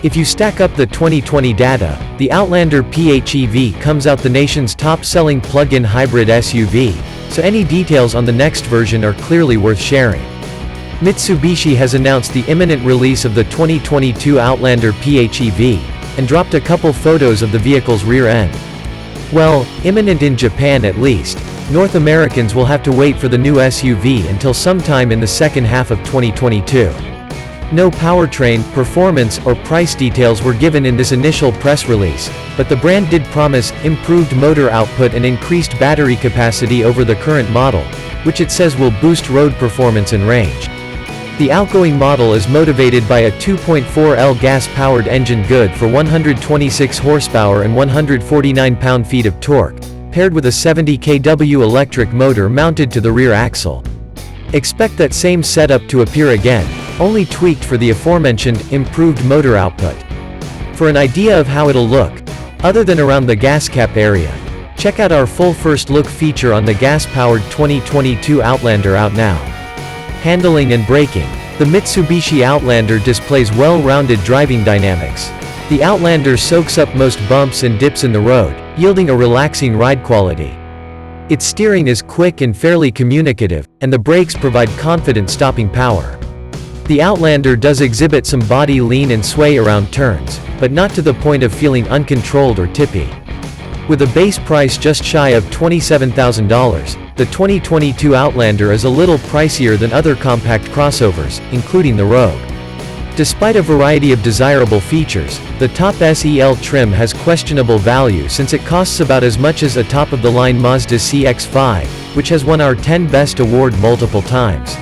If you stack up the 2020 data, the Outlander PHEV comes out the nation's top-selling plug-in hybrid SUV, so any details on the next version are clearly worth sharing. Mitsubishi has announced the imminent release of the 2022 Outlander PHEV, and dropped a couple photos of the vehicle's rear end. Well, imminent in Japan at least. North Americans will have to wait for the new SUV until sometime in the second half of 2022. No powertrain, performance, or price details were given in this initial press release, but the brand did promise improved motor output and increased battery capacity over the current model, which it says will boost road performance and range. The outgoing model is motivated by a 2.4L gas-powered engine good for 126 horsepower and 149 pound-feet of torque, paired with a 70 kW electric motor mounted to the rear axle. Expect that same setup to appear again, only tweaked for the aforementioned improved motor output. For an idea of how it'll look, other than around the gas cap area, check out our full first look feature on the gas-powered 2022 Outlander out now. Handling and braking. The Mitsubishi Outlander displays well-rounded driving dynamics. The Outlander soaks up most bumps and dips in the road, yielding a relaxing ride quality. Its steering is quick and fairly communicative, and the brakes provide confident stopping power. The Outlander does exhibit some body lean and sway around turns, but not to the point of feeling uncontrolled or tippy. With a base price just shy of $27,000, the 2022 Outlander is a little pricier than other compact crossovers, including the Rogue. Despite a variety of desirable features, the top SEL trim has questionable value since it costs about as much as a top-of-the-line Mazda CX-5, which has won our 10 Best award multiple times.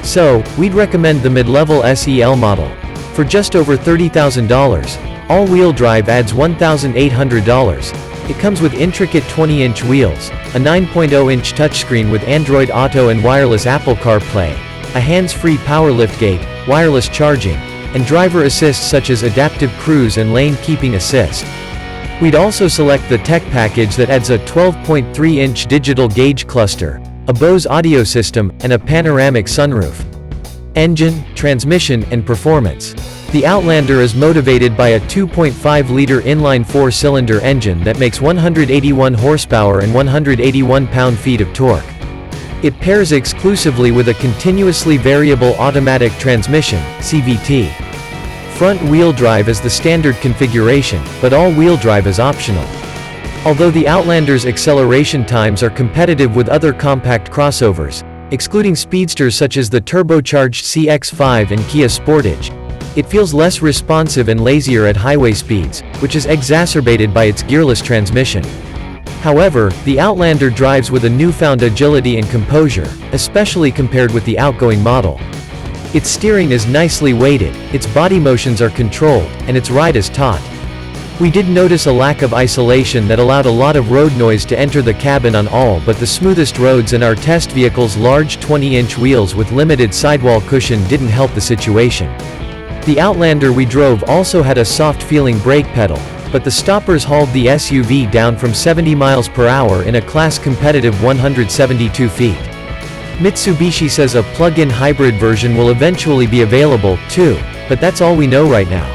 So, we'd recommend the mid-level SEL model. For just over $30,000, all-wheel drive adds $1,800. It comes with intricate 20-inch wheels, a 9.0-inch touchscreen with Android Auto and wireless Apple CarPlay, a hands-free power liftgate, wireless charging, and driver assist such as adaptive cruise and lane keeping assist. We'd also select the tech package that adds a 12.3-inch digital gauge cluster, a Bose audio system, and a panoramic sunroof. Engine, transmission, and performance. The Outlander is motivated by a 2.5-liter inline four-cylinder engine that makes 181 horsepower and 181 pound-feet of torque. It pairs exclusively with a continuously variable automatic transmission, CVT. Front-wheel drive is the standard configuration, but all-wheel drive is optional. Although the Outlander's acceleration times are competitive with other compact crossovers, excluding speedsters such as the turbocharged CX-5 and Kia Sportage, it feels less responsive and lazier at highway speeds, which is exacerbated by its gearless transmission. However, the Outlander drives with a newfound agility and composure, especially compared with the outgoing model. Its steering is nicely weighted, its body motions are controlled, and its ride is taut. We did notice a lack of isolation that allowed a lot of road noise to enter the cabin on all but the smoothest roads, and our test vehicle's large 20-inch wheels with limited sidewall cushion didn't help the situation. The Outlander we drove also had a soft-feeling brake pedal, but the stoppers hauled the SUV down from 70 miles per hour in a class-competitive 172 feet. Mitsubishi says a plug-in hybrid version will eventually be available, too, but that's all we know right now.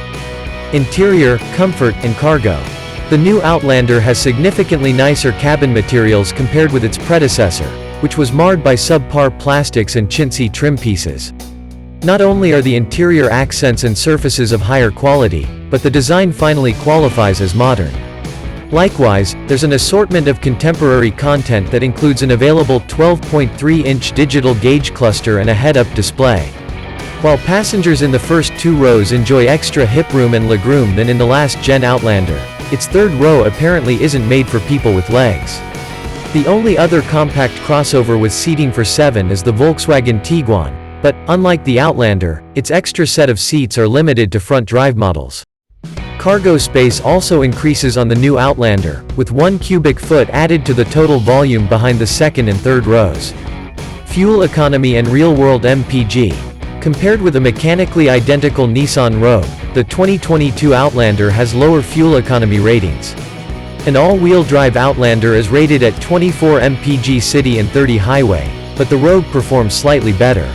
Interior, comfort, and cargo. The new Outlander has significantly nicer cabin materials compared with its predecessor, which was marred by subpar plastics and chintzy trim pieces. Not only are the interior accents and surfaces of higher quality, but the design finally qualifies as modern. Likewise, there's an assortment of contemporary content that includes an available 12.3-inch digital gauge cluster and a head-up display. While passengers in the first two rows enjoy extra hip room and legroom than in the last-gen Outlander, its third row apparently isn't made for people with legs. The only other compact crossover with seating for 7 is the Volkswagen Tiguan, but, unlike the Outlander, its extra set of seats are limited to front drive models. Cargo space also increases on the new Outlander, with 1 cubic foot added to the total volume behind the second and third rows. Fuel economy and real-world MPG. Compared with a mechanically identical Nissan Rogue, the 2022 Outlander has lower fuel economy ratings. An all-wheel drive Outlander is rated at 24 mpg city and 30 highway, but the Rogue performs slightly better.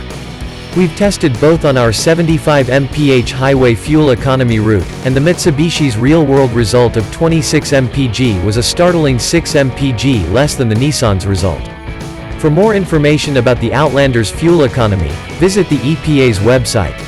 We've tested both on our 75 mph highway fuel economy route, and the Mitsubishi's real-world result of 26 mpg was a startling 6 mpg less than the Nissan's result. For more information about the Outlander's fuel economy, visit the EPA's website.